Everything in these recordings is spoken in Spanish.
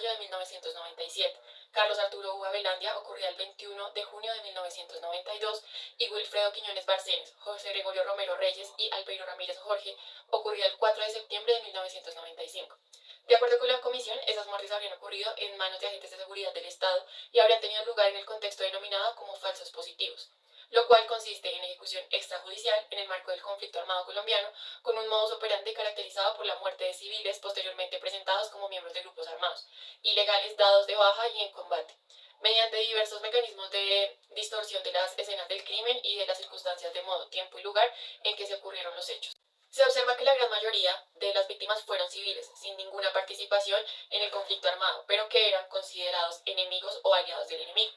julio de 1997. Carlos Arturo Uva Velandia ocurría el 21 de junio de 1992 y Wilfredo Quiñones Barcenes, José Gregorio Romero Reyes y Albeiro Ramírez Jorge ocurría el 4 de septiembre de 1995. De acuerdo con la comisión, esas muertes habrían ocurrido en manos de agentes de seguridad del Estado y habrían tenido lugar en el contexto denominado como falsos positivos, lo cual consiste en ejecución extrajudicial en el marco del conflicto armado colombiano, con un modus operandi caracterizado por la muerte de civiles posteriormente presentados como miembros de grupos armados, ilegales dados de baja y en combate, mediante diversos mecanismos de distorsión de las escenas del crimen y de las circunstancias de modo, tiempo y lugar en que se ocurrieron los hechos. Se observa que la gran mayoría de las víctimas fueron civiles, sin ninguna participación en el conflicto armado, pero que eran considerados enemigos o aliados del enemigo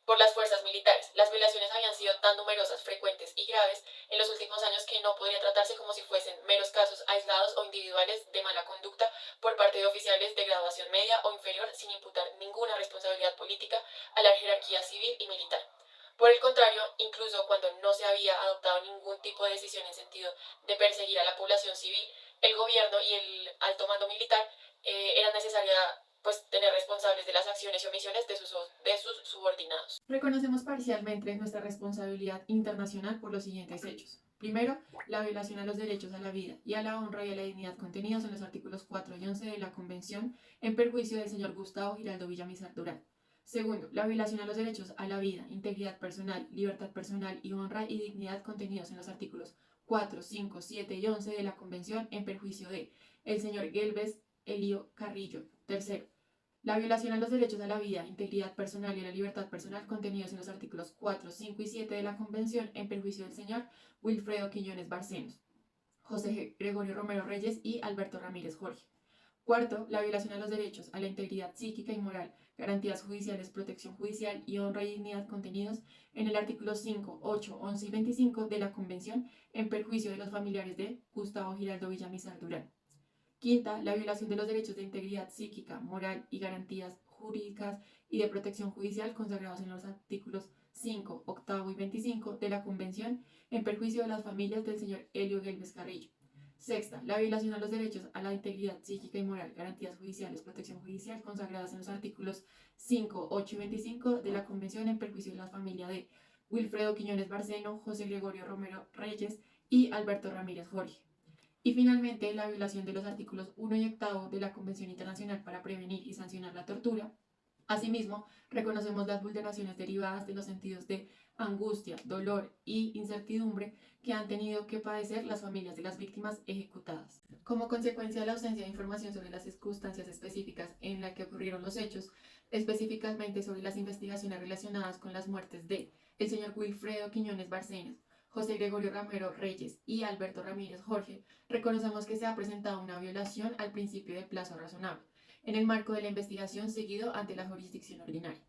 por las fuerzas militares. Las violaciones habían sido tan numerosas, frecuentes y graves en los últimos años que no podría tratarse como si fuesen meros casos aislados o individuales de mala conducta por parte de oficiales de graduación media o inferior sin imputar ninguna responsabilidad política a la jerarquía civil y militar. Por el contrario, incluso cuando no se había adoptado ningún tipo de decisión en sentido de perseguir a la población civil, el gobierno y el alto mando militar era necesaria tener responsables de las acciones y omisiones de sus subordinados. Reconocemos parcialmente nuestra responsabilidad internacional por los siguientes hechos. Primero, la violación a los derechos a la vida y a la honra y a la dignidad contenidos en los artículos 4 y 11 de la Convención en perjuicio del señor Gustavo Giraldo Villamizar Durán. Segundo, la violación a los derechos a la vida, integridad personal, libertad personal y honra y dignidad contenidos en los artículos 4, 5, 7 y 11 de la Convención en perjuicio de el señor Gelbes Elío Carrillo. Tercero, la violación a los derechos a la vida, integridad personal y a la libertad personal contenidos en los artículos 4, 5 y 7 de la Convención en perjuicio del señor Wilfredo Quiñones Barcenos, José Gregorio Romero Reyes y Alberto Ramírez Jorge. Cuarto, la violación a los derechos a la integridad psíquica y moral, garantías judiciales, protección judicial y honra y dignidad contenidos en el artículo 5, 8, 11 y 25 de la Convención en perjuicio de los familiares de Gustavo Giraldo Villamizar Durán. Quinta, la violación de los derechos de integridad psíquica, moral y garantías jurídicas y de protección judicial consagrados en los artículos 5, 8 y 25 de la Convención en perjuicio de las familias del señor Elio Gelbes Carrillo. Sexta, la violación a los derechos a la integridad psíquica y moral, garantías judiciales, protección judicial consagradas en los artículos 5, 8 y 25 de la Convención en perjuicio de la familia de Wilfredo Quiñones Barceno, José Gregorio Romero Reyes y Alberto Ramírez Jorge. Y finalmente, la violación de los artículos 1 y 8 de la Convención Internacional para Prevenir y Sancionar la Tortura. Asimismo, reconocemos las vulneraciones derivadas de los sentidos de angustia, dolor y incertidumbre que han tenido que padecer las familias de las víctimas ejecutadas. Como consecuencia de la ausencia de información sobre las circunstancias específicas en las que ocurrieron los hechos, específicamente sobre las investigaciones relacionadas con las muertes de el señor Wilfredo Quiñones Barcenas, José Gregorio Romero Reyes y Alberto Ramírez Jorge, reconocemos que se ha presentado una violación al principio de plazo razonable, en el marco de la investigación seguido ante la jurisdicción ordinaria.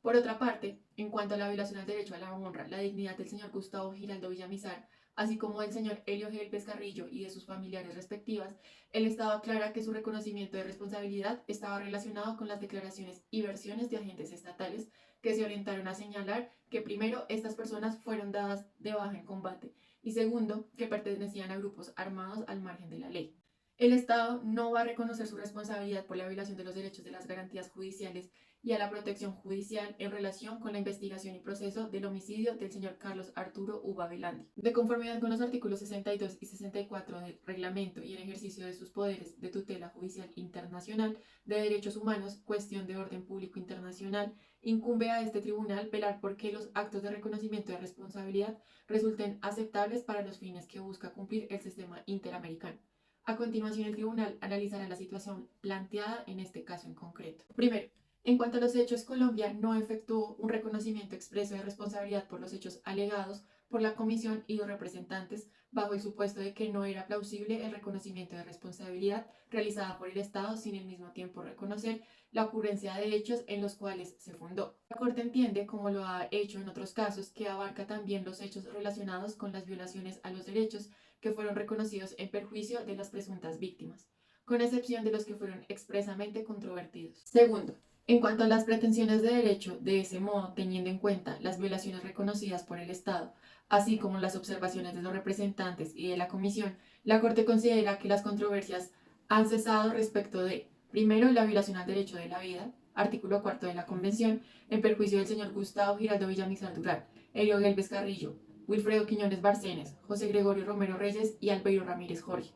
Por otra parte, en cuanto a la violación al derecho a la honra, la dignidad del señor Gustavo Giraldo Villamizar, así como del señor Elio Gelbes Carrillo y de sus familiares respectivas, el Estado aclara que su reconocimiento de responsabilidad estaba relacionado con las declaraciones y versiones de agentes estatales que se orientaron a señalar que primero, estas personas fueron dadas de baja en combate y segundo, que pertenecían a grupos armados al margen de la ley. El Estado no va a reconocer su responsabilidad por la violación de los derechos de las garantías judiciales y a la protección judicial en relación con la investigación y proceso del homicidio del señor Carlos Arturo Uva Velandia. De conformidad con los artículos 62 y 64 del reglamento y en ejercicio de sus poderes de tutela judicial internacional de derechos humanos, cuestión de orden público internacional, incumbe a este tribunal velar por que los actos de reconocimiento de responsabilidad resulten aceptables para los fines que busca cumplir el sistema interamericano. A continuación, el tribunal analizará la situación planteada en este caso en concreto. Primero, en cuanto a los hechos, Colombia no efectuó un reconocimiento expreso de responsabilidad por los hechos alegados por la Comisión y los representantes bajo el supuesto de que no era plausible el reconocimiento de responsabilidad realizada por el Estado sin al mismo tiempo reconocer la ocurrencia de hechos en los cuales se fundó. La Corte entiende, como lo ha hecho en otros casos, que abarca también los hechos relacionados con las violaciones a los derechos que fueron reconocidos en perjuicio de las presuntas víctimas, con excepción de los que fueron expresamente controvertidos. Segundo, en cuanto a las pretensiones de derecho, de ese modo, teniendo en cuenta las violaciones reconocidas por el Estado, así como las observaciones de los representantes y de la Comisión, la Corte considera que las controversias han cesado respecto de Primero, la violación al derecho de la vida, artículo 4 de la Convención, en perjuicio del señor Gustavo Giraldo Villamizar Durán, Elio Gelbes Carrillo, Wilfredo Quiñones Barcenes, José Gregorio Romero Reyes y Albeiro Ramírez Jorge.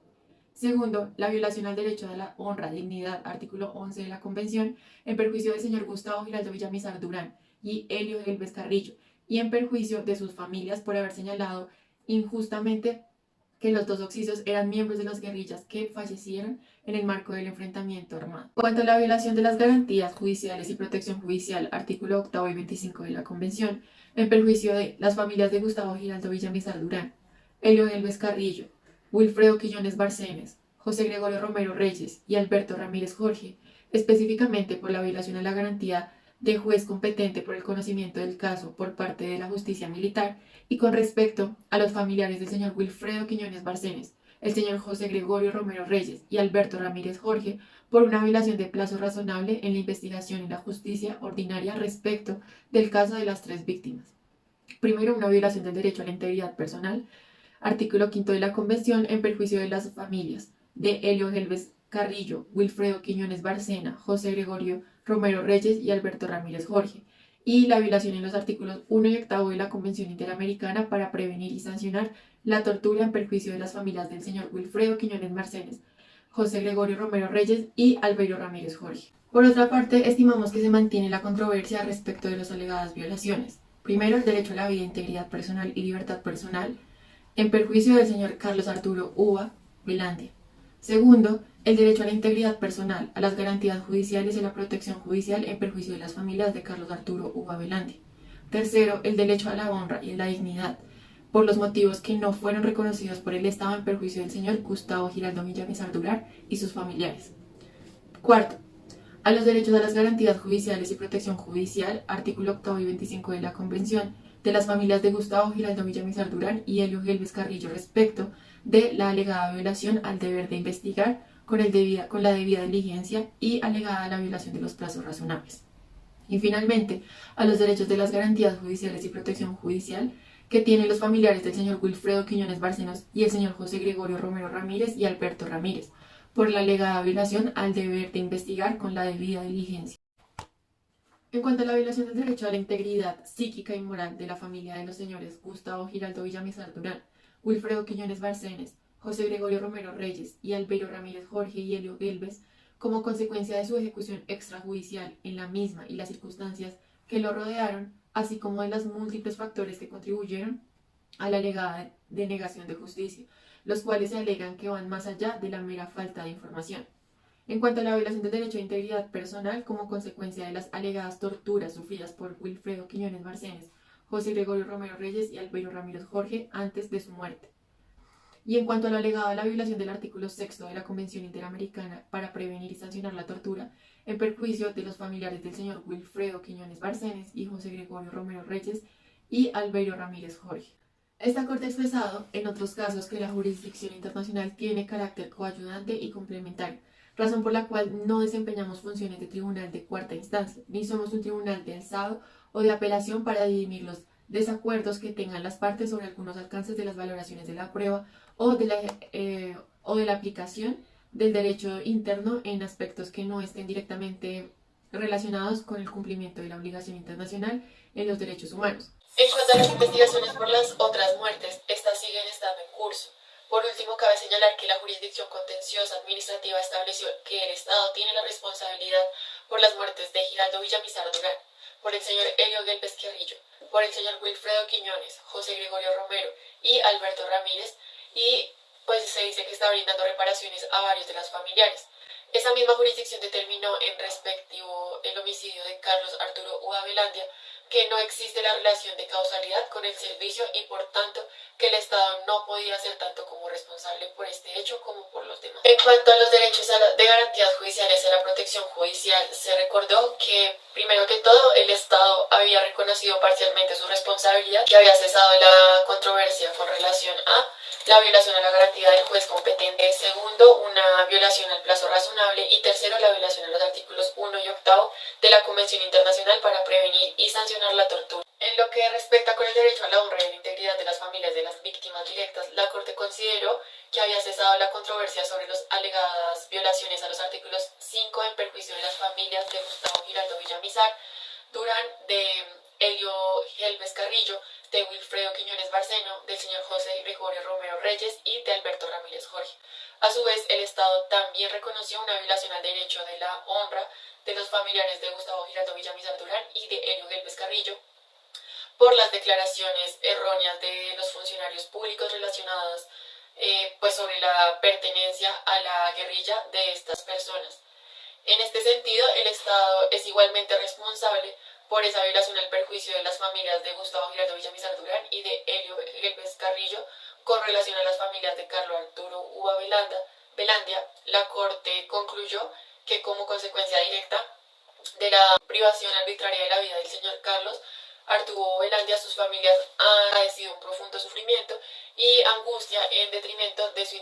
Segundo, la violación al derecho a la honra, dignidad, artículo 11 de la Convención, en perjuicio del señor Gustavo Giraldo Villamizar Durán y Elio Gelbes Carrillo, y en perjuicio de sus familias por haber señalado injustamente que los dos oxicios eran miembros de las guerrillas que fallecieron en el marco del enfrentamiento armado. En cuanto a la violación de las garantías judiciales y protección judicial, artículo 8 y 25 de la Convención, en perjuicio de las familias de Gustavo Giraldo Villamizar Durán, Elio Gelbes Carrillo, Wilfredo Quillones Barcenes, José Gregorio Romero Reyes y Alberto Ramírez Jorge, específicamente por la violación a la garantía de juez competente por el conocimiento del caso por parte de la justicia militar, y con respecto a los familiares del señor Wilfredo Quiñones Barcenes, el señor José Gregorio Romero Reyes y Alberto Ramírez Jorge, por una violación de plazo razonable en la investigación y la justicia ordinaria respecto del caso de las tres víctimas. Primero, una violación del derecho a la integridad personal, artículo 5 de la Convención, en perjuicio de las familias de Elio Gelbes Carrillo, Wilfredo Quiñones Barcena, José Gregorio Romero Reyes y Alberto Ramírez Jorge, y la violación en los artículos 1 y 8 de la Convención Interamericana para prevenir y sancionar la tortura en perjuicio de las familias del señor Wilfredo Quiñones Barcenes, José Gregorio Romero Reyes y Albeiro Ramírez Jorge. Por otra parte, estimamos que se mantiene la controversia respecto de las alegadas violaciones. Primero, el derecho a la vida, integridad personal y libertad personal, en perjuicio del señor Carlos Arturo Uva Velandia. Segundo, el derecho a la integridad personal, a las garantías judiciales y a la protección judicial en perjuicio de las familias de Carlos Arturo Uva Velandia. Tercero, el derecho a la honra y a la dignidad, por los motivos que no fueron reconocidos por el Estado en perjuicio del señor Gustavo Giraldo Villamizar Durán y sus familiares. Cuarto, a los derechos a las garantías judiciales y protección judicial, artículo 8 y 25 de la Convención, de las familias de Gustavo Giraldo Villamizar Durán y Elio Gelbes Carrillo respecto de la alegada violación al deber de investigar con la debida diligencia y alegada la violación de los plazos razonables. Y finalmente, a los derechos de las garantías judiciales y protección judicial que tienen los familiares del señor Wilfredo Quiñones Barcenos y el señor José Gregorio Romero Ramírez y Alberto Ramírez, por la alegada violación al deber de investigar con la debida diligencia. En cuanto a la violación del derecho a la integridad psíquica y moral de la familia de los señores Gustavo Giraldo Villamizar Durán, Wilfredo Quiñones Barcenes, José Gregorio Romero Reyes y Albeiro Ramírez Jorge y Elio Gelbes, como consecuencia de su ejecución extrajudicial en la misma y las circunstancias que lo rodearon, así como de los múltiples factores que contribuyeron a la alegada denegación de justicia, los cuales se alegan que van más allá de la mera falta de información. En cuanto a la violación del derecho a integridad personal como consecuencia de las alegadas torturas sufridas por Wilfredo Quiñones Barcenes, José Gregorio Romero Reyes y Albeiro Ramírez Jorge antes de su muerte. Y en cuanto a lo alegado a la violación del artículo 6 de la Convención Interamericana para prevenir y sancionar la tortura, en perjuicio de los familiares del señor Wilfredo Quiñones Barcenes y José Gregorio Romero Reyes y Albeiro Ramírez Jorge. Esta Corte ha expresado, en otros casos, que la jurisdicción internacional tiene carácter coayudante y complementario, razón por la cual no desempeñamos funciones de tribunal de cuarta instancia, ni somos un tribunal de alzado o de apelación para dirimir los desacuerdos que tengan las partes sobre algunos alcances de las valoraciones de la prueba o de la aplicación del derecho interno en aspectos que no estén directamente relacionados con el cumplimiento de la obligación internacional en los derechos humanos. En cuanto a las investigaciones por las otras muertes, estas siguen estando en curso. Por último, cabe señalar que la jurisdicción contenciosa administrativa estableció que el Estado tiene la responsabilidad por las muertes de Giraldo Villamizar Durán, por el señor Elio Gelbes Carrillo, por el señor Wilfredo Quiñones, José Gregorio Romero y Alberto Ramírez, y pues se dice que está brindando reparaciones a varios de las familiares. Esa misma jurisdicción determinó en respectivo el homicidio de Carlos Arturo Uva Velandia que no existe la relación de causalidad con el servicio y por tanto que el Estado no podía ser tanto como responsable por este hecho como por los demás. En cuanto a los derechos de garantías judiciales y a la protección judicial, se recordó que primero que todo el Estado había reconocido parcialmente su responsabilidad, que había cesado la controversia con relación a la violación a la garantía del juez competente, segundo, una violación al plazo razonable y tercero, la violación a los artículos 1 y 8 de la Convención Internacional para prevenir y sancionar sancionar la tortura. En lo que respecta con el derecho a la honra y a la integridad de las familias de las víctimas directas, la Corte consideró que había cesado la controversia sobre las alegadas violaciones a los artículos 5 en perjuicio de las familias de Gustavo Giraldo Villamizar Durán, de Elio Gelves Carrillo, de Wilfredo Quiñones Barceno, del señor José Gregorio Romero Reyes y de Alberto Ramírez Jorge. A su vez, el Estado también reconoció una violación al derecho de la honra de los familiares de Gustavo Giraldo Villamizar Durán y de Elio Gelves Carrillo por las declaraciones erróneas de los funcionarios públicos relacionadas pues sobre la pertenencia a la guerrilla de estas personas. En este sentido, el Estado es igualmente responsable por esa violación al perjuicio de las familias de Gustavo Giraldo Villamizar Durán y de Elio Gelves Carrillo con relación a las familias de Carlos Arturo Uva Velandia. La Corte concluyó que como consecuencia directa de la privación arbitraria de la vida del señor Carlos Arturo Velandia, sus familias han padecido un profundo sufrimiento y angustia en detrimento de su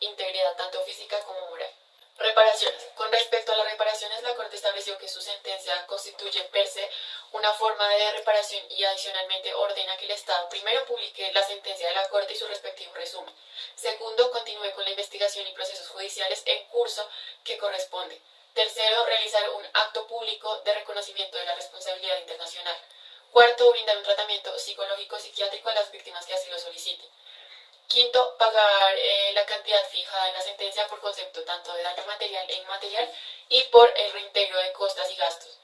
integridad tanto física como moral. Reparaciones. Con respecto a las reparaciones, la Corte estableció que su sentencia constituye per se una forma de reparación y adicionalmente ordena que el Estado primero publique la sentencia de la Corte y su respectivo resumen. Segundo, continúe con la investigación y procesos judiciales en curso que corresponde. Tercero, realizar un acto público de reconocimiento de la responsabilidad internacional. Cuarto, brindar un tratamiento psicológico-psiquiátrico a las víctimas que así lo soliciten. Quinto, pagar la cantidad fijada en la sentencia por concepto tanto de daño material e inmaterial y por el reintegro de costas y gastos.